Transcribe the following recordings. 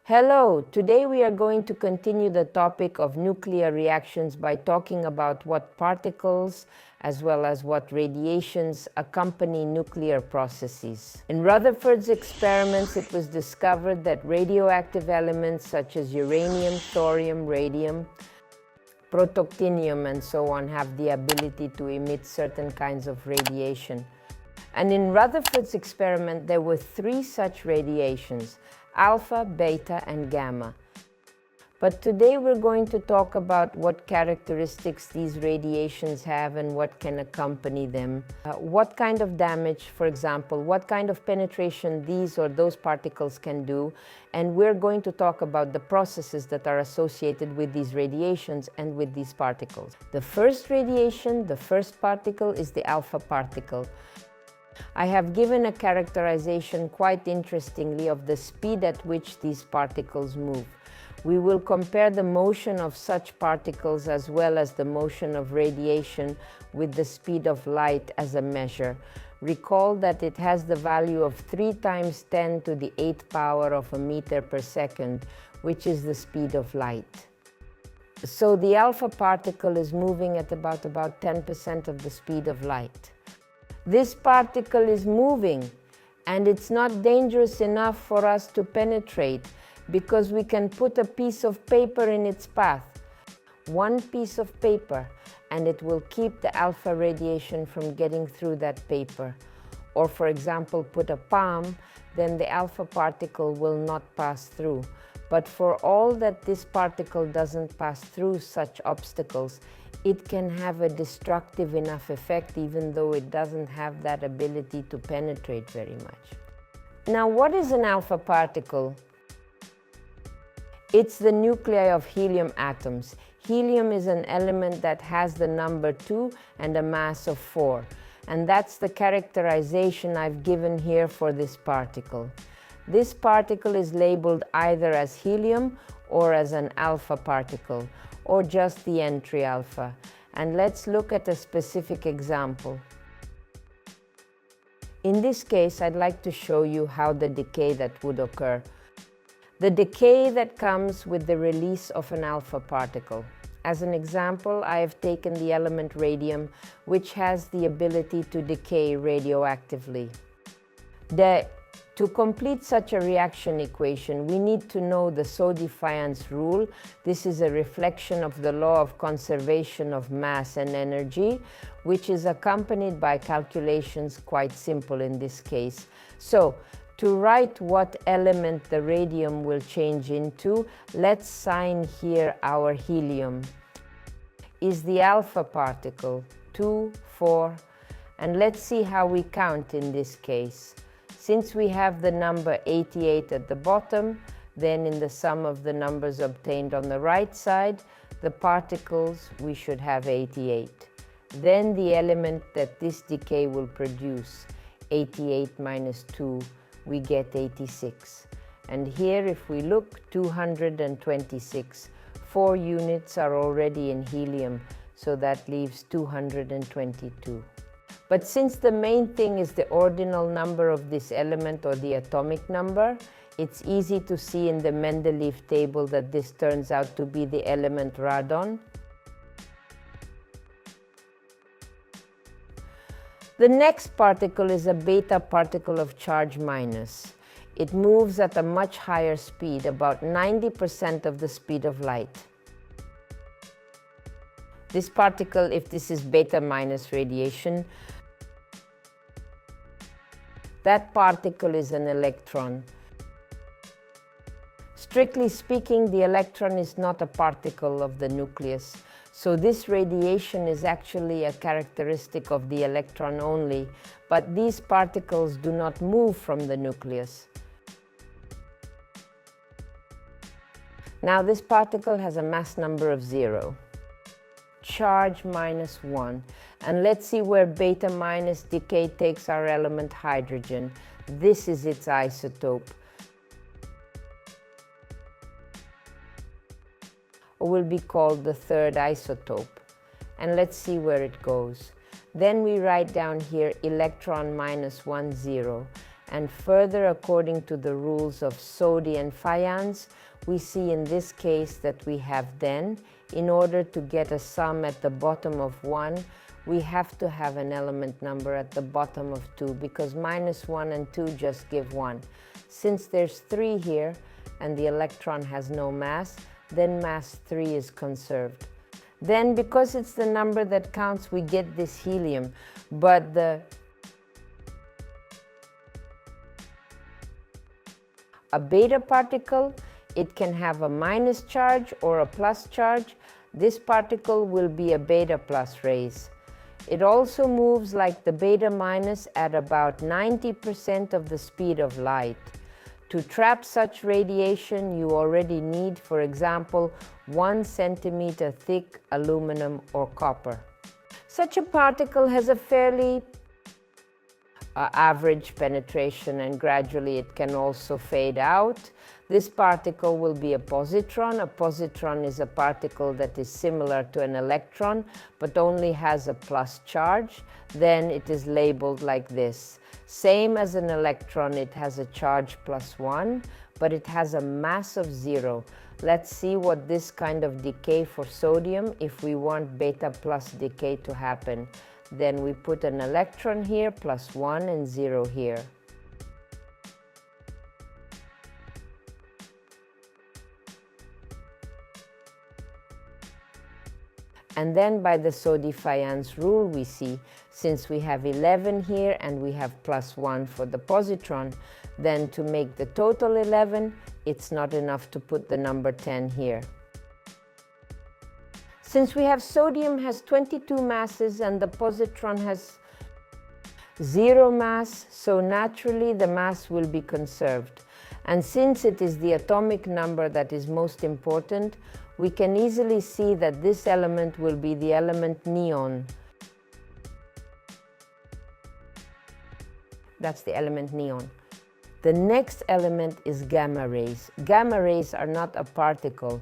Hello, today we are going to continue the topic of nuclear reactions by talking about what particles as well as what radiations accompany nuclear processes. In Rutherford's experiments, it was discovered that radioactive elements such as uranium, thorium, radium, protactinium and so on have the ability to emit certain kinds of radiation. And in Rutherford's experiment, there were three such radiations: alpha, beta, and gamma. But today we're going to talk about what characteristics these radiations have and what can accompany them. What kind of damage, for example, what kind of penetration these or those particles can do. And we're going to talk about the processes that are associated with these radiations and with these particles. The first radiation, the first particle, is the alpha particle. I have given a characterization quite interestingly of the speed at which these particles move. We will compare the motion of such particles as well as the motion of radiation with the speed of light as a measure. Recall that it has the value of 3 × 10⁸ meter per second, which is the speed of light. So the alpha particle is moving at about 10% of the speed of light. This particle is moving, and it's not dangerous enough for us to penetrate because we can put a piece of paper in its path. One piece of paper, and it will keep the alpha radiation from getting through that paper. Or for example, put a palm, then the alpha particle will not pass through. But for all that this particle doesn't pass through such obstacles, it can have a destructive enough effect even though it doesn't have that ability to penetrate very much. Now, what is an alpha particle? It's the nuclei of helium atoms. Helium is an element that has the number 2 and a mass of 4. And that's the characterization I've given here for this particle. This particle is labeled either as helium or as an alpha particle, or just the entry alpha. And let's look at a specific example. In this case, I'd like to show you how the decay that would occur. The decay that comes with the release of an alpha particle. As an example, I have taken the element radium, which has the ability to decay radioactively. To complete such a reaction equation, we need to know the Soddy-Fayence rule. This is a reflection of the law of conservation of mass and energy, which is accompanied by calculations quite simple in this case. So, to write what element the radium will change into, let's sign here our helium. Is the alpha particle 2, 4, and let's see how we count in this case. Since we have the number 88 at the bottom, then in the sum of the numbers obtained on the right side, the particles, we should have 88. Then the element that this decay will produce, 88 minus 2, we get 86. And here, if we look, 226. 4 units are already in helium, so that leaves 222. But since the main thing is the ordinal number of this element or the atomic number, it's easy to see in the Mendeleev table that this turns out to be the element radon. The next particle is a beta particle of charge minus. It moves at a much higher speed, about 90% of the speed of light. This particle, if this is beta minus radiation, that particle is an electron. Strictly speaking, the electron is not a particle of the nucleus. So this radiation is actually a characteristic of the electron only, but these particles do not move from the nucleus. Now this particle has a mass number of 0. Charge minus 1. And let's see where beta minus decay takes our element hydrogen. This is its isotope. Or will be called the third isotope. And let's see where it goes. Then we write down here electron minus 1, 0. and further according to the rules of Sodi and Fayans, we see in this case that we have then, in order to get a sum at the bottom of 1, we have to have an element number at the bottom of 2, because -1 and 2 just give 1. Since there's 3 here and the electron has no mass, then mass 3 is conserved. Then, because it's the number that counts, we get this helium, but a beta particle, it can have a minus charge or a plus charge. This particle will be a beta plus rays. It also moves like the beta minus at about 90% of the speed of light. To trap such radiation, you already need, for example, 1 centimeter thick aluminum or copper. Such a particle has a fairly average penetration, and gradually it can also fade out. This particle will be a positron. A positron is a particle that is similar to an electron but only has a plus charge. Then it is labeled like this. Same as an electron, it has a charge +1, but it has a mass of 0. Let's see what this kind of decay for sodium, if we want beta plus decay to happen. Then we put an electron here, +1 and 0 here. And then by the Sodi-Fayans rule, we see, since we have 11 here and we have +1 for the positron, then to make the total 11, it's not enough to put the number 10 here. Since we have sodium has 22 masses and the positron has 0 mass, so naturally the mass will be conserved. And since it is the atomic number that is most important, we can easily see that this element will be the element neon. That's the element neon. The next element is gamma rays. Gamma rays are not a particle.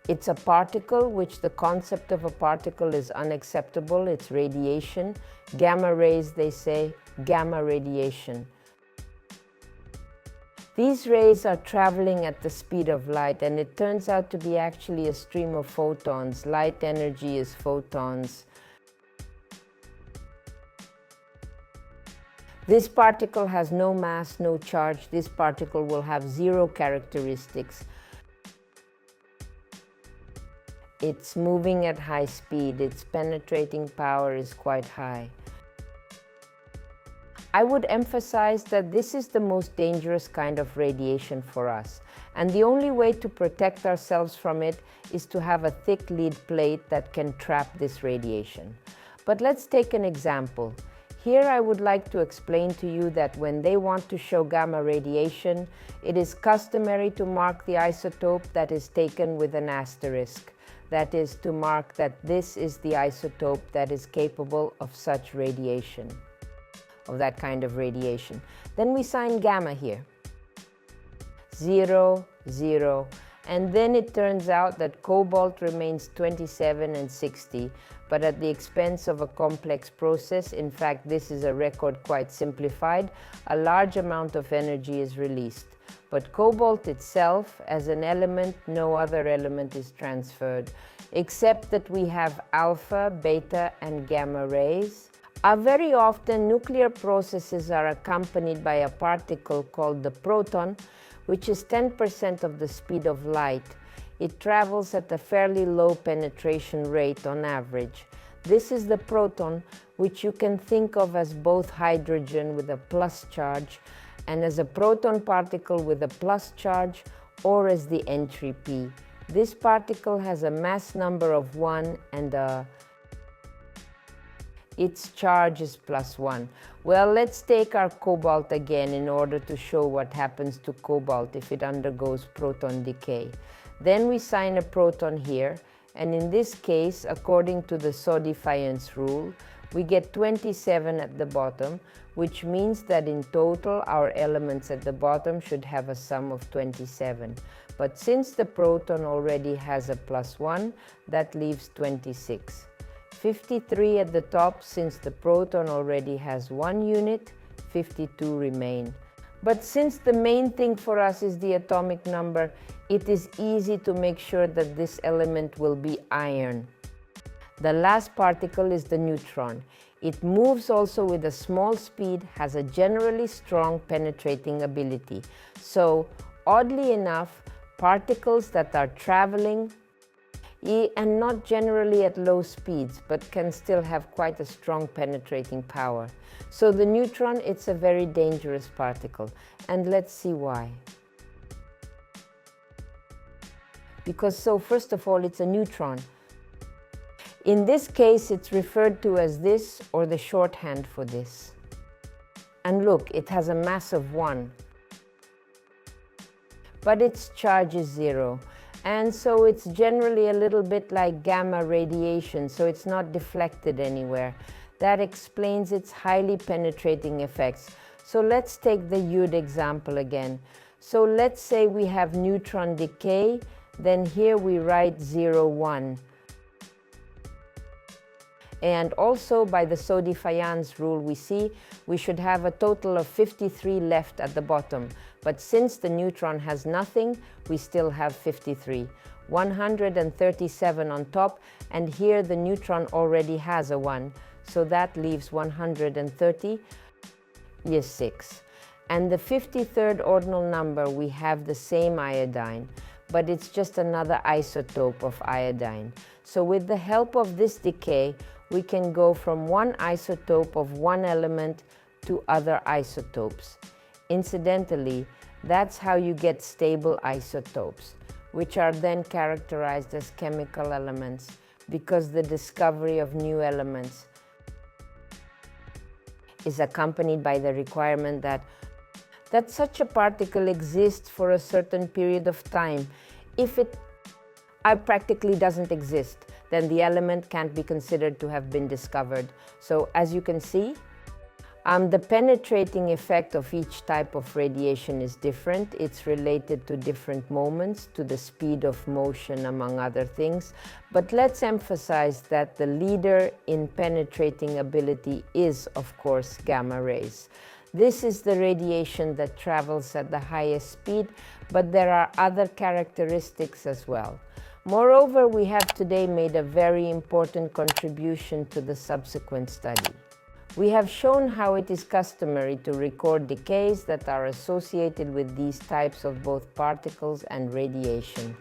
It's a particle which the concept of a particle is unacceptable. It's radiation. Gamma rays, they say, gamma radiation. These rays are traveling at the speed of light, and it turns out to be actually a stream of photons. Light energy is photons. This particle has no mass, no charge. This particle will have 0 characteristics. It's moving at high speed. Its penetrating power is quite high. I would emphasize that this is the most dangerous kind of radiation for us, and the only way to protect ourselves from it is to have a thick lead plate that can trap this radiation. But let's take an example. Here I would like to explain to you that when they want to show gamma radiation, it is customary to mark the isotope that is taken with an asterisk. That is, to mark that this is the isotope that is capable of such radiation, of that kind of radiation. Then we sign gamma here. 0, 0. And then it turns out that cobalt remains 27 and 60, but at the expense of a complex process. In fact, this is a record quite simplified. A large amount of energy is released. But cobalt itself, as an element, no other element is transferred, except that we have alpha, beta, and gamma rays. Very often, nuclear processes are accompanied by a particle called the proton, which is 10% of the speed of light. It travels at a fairly low penetration rate on average. This is the proton, which you can think of as both hydrogen with a plus charge and as a proton particle with a plus charge, or as the entry P. This particle has a mass number of 1 and its charge is +1. Well, let's take our cobalt again in order to show what happens to cobalt if it undergoes proton decay. Then we sign a proton here, and in this case, according to the Sodi-Fayans rule, we get 27 at the bottom, which means that in total our elements at the bottom should have a sum of 27. But since the proton already has a +1, that leaves 26. 53 at the top, since the proton already has 1 unit, 52 remain. But since the main thing for us is the atomic number, it is easy to make sure that this element will be iron. The last particle is the neutron. It moves also with a small speed, has a generally strong penetrating ability. So, oddly enough, particles that are traveling and not generally at low speeds, but can still have quite a strong penetrating power. So the neutron, it's a very dangerous particle. And let's see why. Because first of all, it's a neutron. In this case, it's referred to as this, or the shorthand for this. And look, it has a mass of 1. But its charge is 0. And so it's generally a little bit like gamma radiation, so it's not deflected anywhere. That explains its highly penetrating effects. So let's take the Yud example again. So let's say we have neutron decay, then here we write 0, 1. And also by the Sodi-Fayans rule we see we should have a total of 53 left at the bottom. But since the neutron has nothing, we still have 53. 137 on top, and here the neutron already has a 1. So that leaves 130, is 6. And the 53rd ordinal number, we have the same iodine, but it's just another isotope of iodine. So with the help of this decay, we can go from one isotope of one element to other isotopes. Incidentally, that's how you get stable isotopes, which are then characterized as chemical elements, because the discovery of new elements is accompanied by the requirement that such a particle exists for a certain period of time. If it practically doesn't exist, then the element can't be considered to have been discovered. So as you can see, the penetrating effect of each type of radiation is different. It's related to different moments, to the speed of motion, among other things. But let's emphasize that the leader in penetrating ability is, of course, gamma rays. This is the radiation that travels at the highest speed, but there are other characteristics as well. Moreover, we have today made a very important contribution to the subsequent study. We have shown how it is customary to record decays that are associated with these types of both particles and radiation.